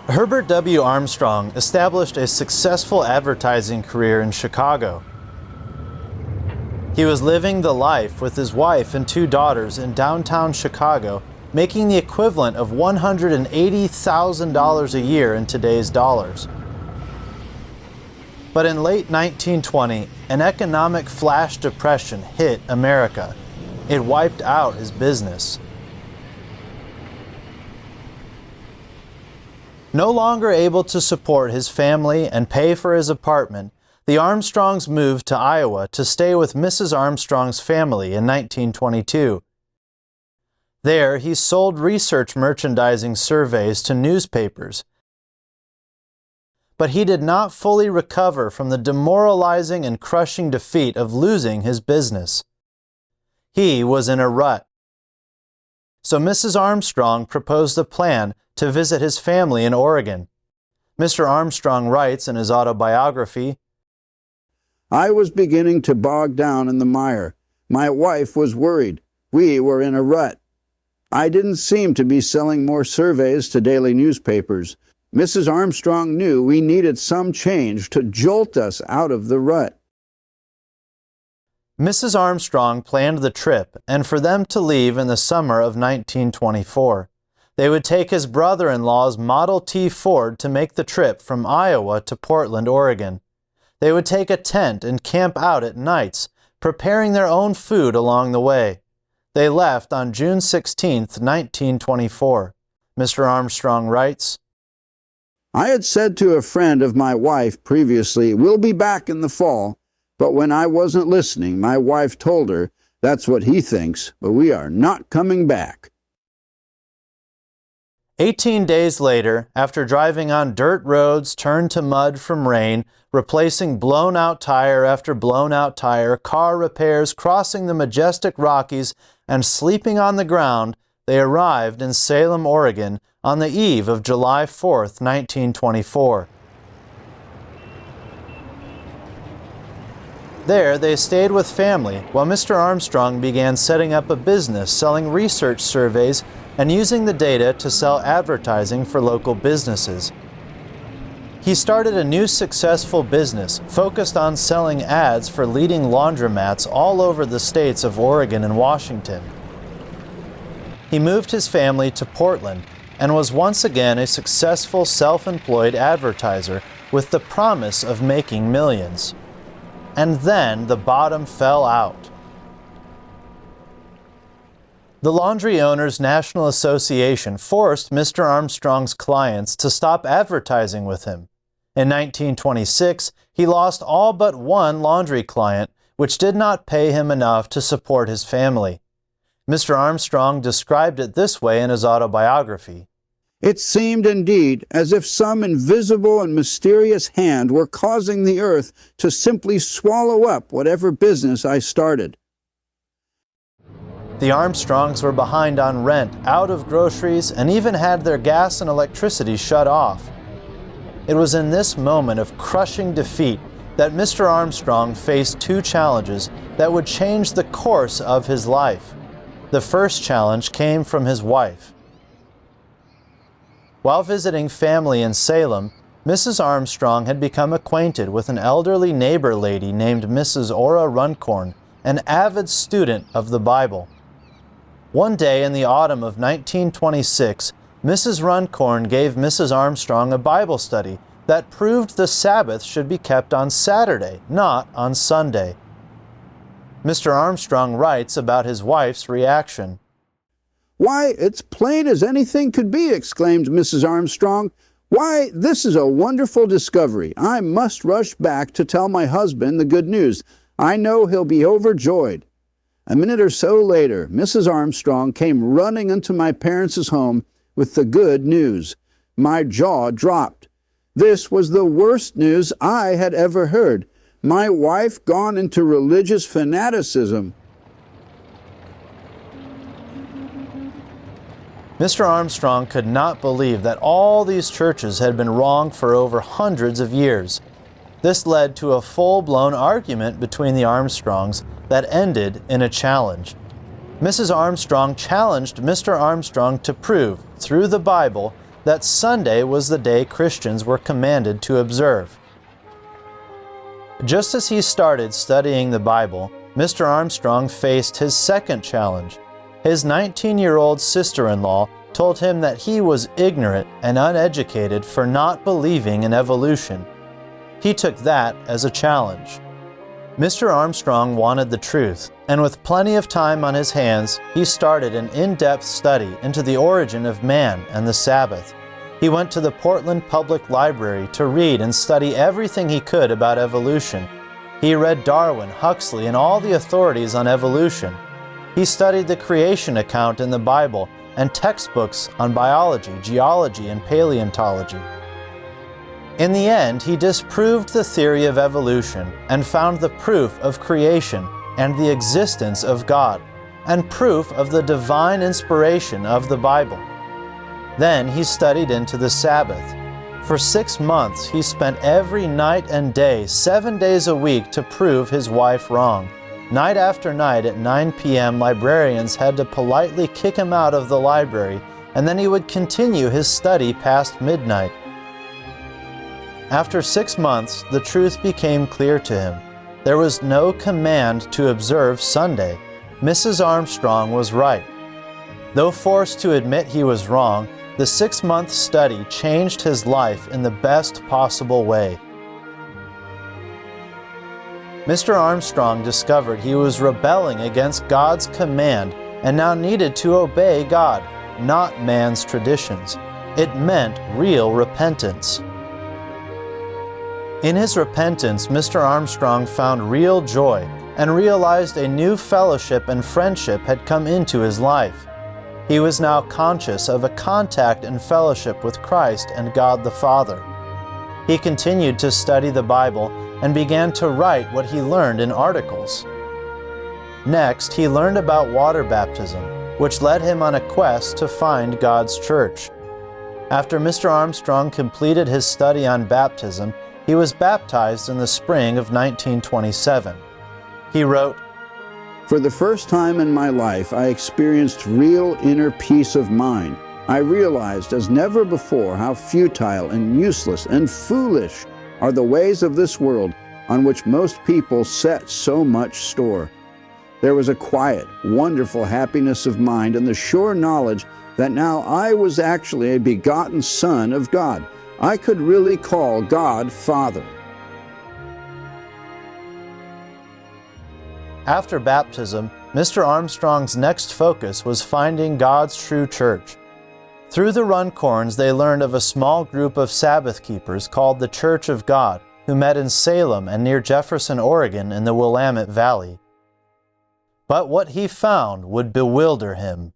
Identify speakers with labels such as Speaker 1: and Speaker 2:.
Speaker 1: Herbert W Armstrong established a successful advertising career in Chicago. He was living the life with his wife and 2 daughters in downtown Chicago, making the equivalent of $180,000 a year in today's dollars. But in late 1920, an economic flash depression hit America. It wiped out his business. No longer able to support his family and pay for his apartment, the Armstrongs moved to Iowa to stay with Mrs. Armstrong's family in 1922. There, he sold research merchandising surveys to newspapers. But he did not fully recover from the demoralizing and crushing defeat of losing his business. He was in a rut. So Mrs. Armstrong proposed a plan to visit his family in Oregon. Mr. Armstrong writes in his autobiography,
Speaker 2: "I was beginning to bog down in the mire. My wife was worried. We were in a rut. I didn't seem to be selling more surveys to daily newspapers. Mrs. Armstrong knew we needed some change to jolt us out of the rut."
Speaker 1: Mrs. Armstrong planned the trip and for them to leave in the summer of 1924. They would take his brother-in-law's Model T Ford to make the trip from Iowa to Portland, Oregon. They would take a tent and camp out at nights, preparing their own food along the way. They left on June 16, 1924. Mr. Armstrong writes,
Speaker 2: "I had said to a friend of my wife previously, 'We'll be back in the fall,' but when I wasn't listening, my wife told her, 'That's what he thinks, but we are not coming back.'"
Speaker 1: 18 days later, after driving on dirt roads turned to mud from rain, replacing blown-out tire after blown-out tire, car repairs, crossing the majestic Rockies, and sleeping on the ground, they arrived in Salem, Oregon, on the eve of July 4, 1924. There, they stayed with family while Mr. Armstrong began setting up a business selling research surveys and using the data to sell advertising for local businesses. He started a new successful business focused on selling ads for leading laundromats all over the states of Oregon and Washington. He moved his family to Portland and was once again a successful self-employed advertiser with the promise of making millions. And then the bottom fell out. The Laundry Owners National Association forced Mr. Armstrong's clients to stop advertising with him. In 1926, he lost all but one laundry client, which did not pay him enough to support his family. Mr. Armstrong described it this way in his autobiography.
Speaker 2: "It seemed indeed as if some invisible and mysterious hand were causing the earth to simply swallow up whatever business I started."
Speaker 1: The Armstrongs were behind on rent, out of groceries, and even had their gas and electricity shut off. It was in this moment of crushing defeat that Mr. Armstrong faced 2 challenges that would change the course of his life. The first challenge came from his wife. While visiting family in Salem, Mrs. Armstrong had become acquainted with an elderly neighbor lady named Mrs. Ora Runcorn, an avid student of the Bible. One day in the autumn of 1926, Mrs. Runcorn gave Mrs. Armstrong a Bible study that proved the Sabbath should be kept on Saturday, not on Sunday. Mr. Armstrong writes about his wife's reaction.
Speaker 2: "Why, it's plain as anything could be," exclaimed Mrs. Armstrong. "Why, this is a wonderful discovery. I must rush back to tell my husband the good news. I know he'll be overjoyed." A minute or so later, Mrs. Armstrong came running into my parents' home with the good news. My jaw dropped. This was the worst news I had ever heard. My wife gone into religious fanaticism.
Speaker 1: Mr. Armstrong could not believe that all these churches had been wrong for over hundreds of years. This led to a full-blown argument between the Armstrongs that ended in a challenge. Mrs. Armstrong challenged Mr. Armstrong to prove, through the Bible, that Sunday was the day Christians were commanded to observe. Just as he started studying the Bible, Mr. Armstrong faced his second challenge. His 19-year-old sister-in-law told him that he was ignorant and uneducated for not believing in evolution. He took that as a challenge. Mr. Armstrong wanted the truth, and with plenty of time on his hands, he started an in-depth study into the origin of man and the Sabbath. He went to the Portland Public Library to read and study everything he could about evolution. He read Darwin, Huxley, and all the authorities on evolution. He studied the creation account in the Bible and textbooks on biology, geology, and paleontology. In the end, he disproved the theory of evolution and found the proof of creation and the existence of God, and proof of the divine inspiration of the Bible. Then he studied into the Sabbath. For 6 months, he spent every night and day, 7 days a week, to prove his wife wrong. Night after night at 9 p.m., librarians had to politely kick him out of the library, and then he would continue his study past midnight. After 6 months, the truth became clear to him. There was no command to observe Sunday. Mrs. Armstrong was right. Though forced to admit he was wrong, the 6-month study changed his life in the best possible way. Mr. Armstrong discovered he was rebelling against God's command and now needed to obey God, not man's traditions. It meant real repentance. In his repentance, Mr. Armstrong found real joy and realized a new fellowship and friendship had come into his life. He was now conscious of a contact and fellowship with Christ and God the Father. He continued to study the Bible and began to write what he learned in articles. Next, he learned about water baptism, which led him on a quest to find God's church. After Mr. Armstrong completed his study on baptism, he was baptized in the spring of 1927. He wrote,
Speaker 2: "For the first time in my life, I experienced real inner peace of mind. I realized as never before how futile and useless and foolish are the ways of this world on which most people set so much store. There was a quiet, wonderful happiness of mind and the sure knowledge that now I was actually a begotten son of God. I could really call God Father."
Speaker 1: After baptism, Mr. Armstrong's next focus was finding God's true church. Through the Runcorns, they learned of a small group of Sabbath keepers called the Church of God, who met in Salem and near Jefferson, Oregon in the Willamette Valley. But what he found would bewilder him.